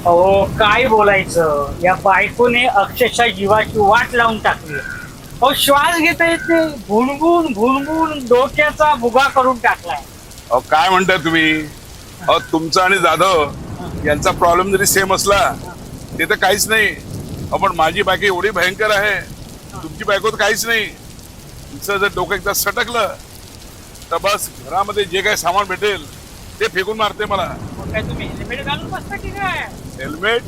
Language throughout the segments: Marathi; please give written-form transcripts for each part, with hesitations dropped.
अहो काय बोलायचं, या बायकोने अक्षरशः जीवाची वाट लावून टाकली. अहो श्वास घेता येत नाही, भुणभुण भुणभुण डोक्याचा भुगा करून टाकलाय. अहो काय म्हणताय तुम्ही? अहो तुमचा आणि जाधव यांचा प्रॉब्लेम जरी सेम असला ते तर काहीच नाही. अहो पण माझी बायको एवढी भयंकर आहे, तुमची बायको तर काहीच नाही. तुमचं जर डोकं एकदा सटकलं तर बस घरामध्ये जे काही सामान भेटेल ते फेकून मारते मला. मग काय तुम्ही हेल्मेट घालून बसता की काय? हेल्मेट?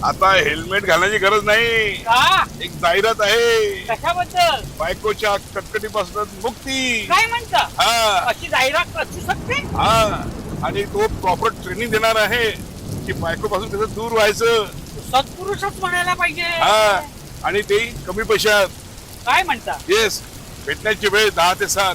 आता हेल्मेट घालण्याची गरज नाही. का? एक जाहिरात आहे कशाबद्दल? बायकोच्या कटकटीपासून मुक्ती. काय म्हणता? हा अशी जाहिरात असू शकते? हा, आणि तो प्रॉपर ट्रेनिंग देणार आहे की बायकोपासून त्याचं दूर व्हायचं. सत्पुरुषच म्हणायला पाहिजे. हा, आणि ते कमी पैशात. काय म्हणता? येस, भेटण्याची वेळ 10 ते 7.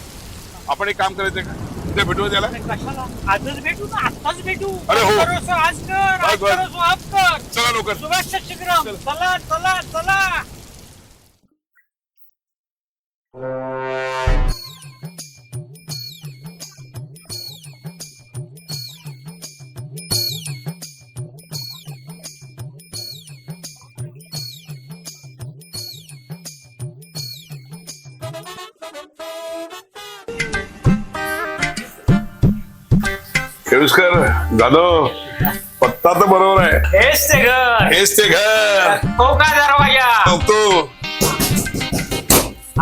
आपण एक काम करायचं का, उद्या भेटू त्याला. अरे कशाला? आजच भेटू ना, आत्ताच भेटू. अरे हो. आज करोसो आज कर, आज बस. करोसो आज कर. चला लवकर. सुभाष शीघ्रम. चला चला चला. खेळूसकर जाधव, पत्ता तर बरोबर आहे. हेच ते घर. हेच ते घर. तो का दरवाजा? तो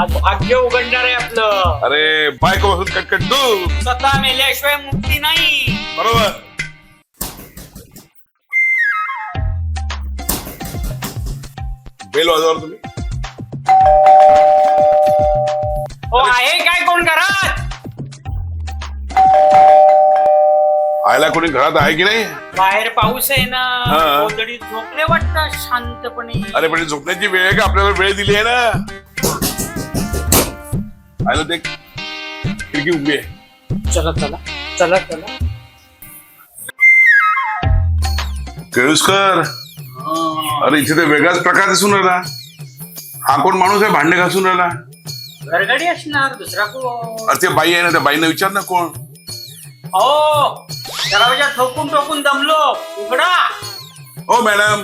आज भाग्य उघडणार आहे आपलं. अरे बायकोपासून कटकट दूर. स्वतः मेल्याशिवाय मुक्ती नाही. बरोबर. बेल वाजवा तुम्ही. हो आहे काय कोण घरात? आयला कोणी घरात आहे की नाही? बाहेर पाऊस आहे ना, हा. गोधडीत झोपले वाटतं शांतपणे. अरे पण झोपण्याची वेळ आहे का? आपल्याला वेळ दिली आहे ना. आयला ते खिडकी उभी आहे. चला चला चला चला. केळुसकर, अरे इथे तर वेगळाच प्रकार दिसून राहिला. हा कोण माणूस आहे भांडे घासून राहिला? घरगडी असणार, दुसरा कोण? अरे ते बाई आहे ना, त्या बाईनं विचार ना कोण. हो दरवाजा ठोकून ठोकून दमलो, उघडा. हो मॅडम.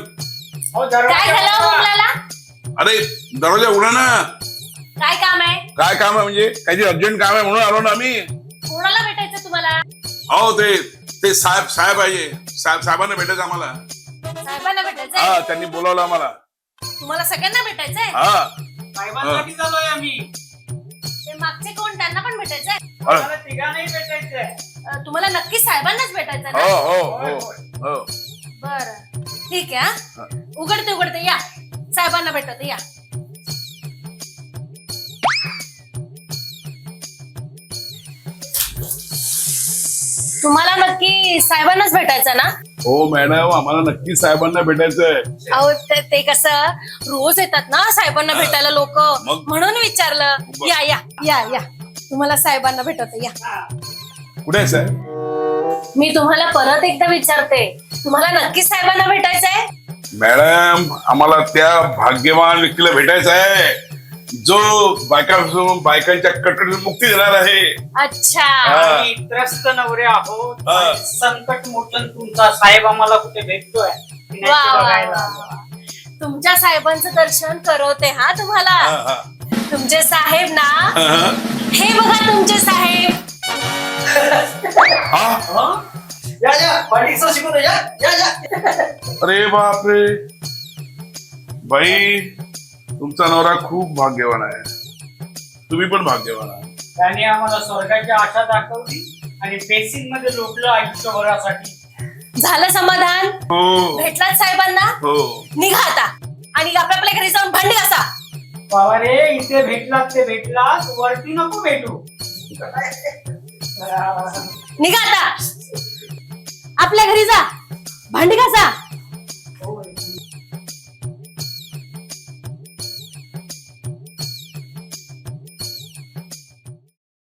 हो काय झालं हो दरवाजा. मुलाला? अरे दरवाजा उघडा ना. काय काम आहे? काय काम आहे म्हणजे? काही अर्जंट काम आहे म्हणून आलो ना आम्ही. कोणाला भेटायचं तुम्हाला? हो ते साहेब आहे. साहेबांना भेटायचं आम्हाला. साहेबांना भेटायचंय? हा, त्यांनी बोलावलं आम्हाला. तुम्हाला सगळ्यांना भेटायचंय? हा. साहेबांसाठी चाललोय आम्ही. ते मागचे कोण, त्यांना पण भेटायचंय? मला तिघांनाही भेटायचंय. तुम्हाला नक्की साहेबांनाच भेटायचंय हो ना? हो हो हो. बर ठीक आहे. हा? उघडते या, साहेबांना भेटते या. तुम्हाला नक्की साहेबांनाच भेटायचं ना? हो मॅडम, आम्हाला नक्की साहेबांना भेटायचंय. अहो ते कसं रोज येतात ना साहेबांना भेटायला लोक, मग? म्हणून विचारलं. या या या या, तुम्हाला साहेबांना भेटत या. कुठे आहे साहेब? मी तुम्हाला परत एकदा विचारते, तुम्हाला नक्की साहेबांना भेटायचंय? मॅडम, आम्हाला त्या भाग्यवान व्यक्तीला भेटायचं आहे जो बायकांच्या कटकटीतून मुक्ती देणार आहे. अच्छा. आम्ही त्रस्त नवरे आहोत. हा. संकट मोचन तुमचा साहेब आम्हाला कुठे भेटतोय की नाही वा ते वा बघायला. वा. तुमच्या साहेबांचं दर्शन करवते हा तुम्हाला. हा, हा. तुमचे साहेब ना, हा. हे बघा तुमचे साहेब. हा? हं? या या पाठीचं शिकवतो, या या या. अरे बापरे, बाई तुमचा नवरा खूप भाग्यवान आहे. तुम्ही पण भाग्यवान आहे. त्याने आम्हाला स्वर्गाची आशा दाखवली आणि बेसिंग मध्ये लोटलं आयुष्यभरासाठी. झालं समाधान? हो भेटलात साहेबांना? हो. निघा आता आणि आपल्या घरी जाऊन भांडी घासा. बाबा रे, इथे भेटलात ते भेटलात, वरती नको भेटू. निघा आता, आपल्या घरी जा, भांडी घासा.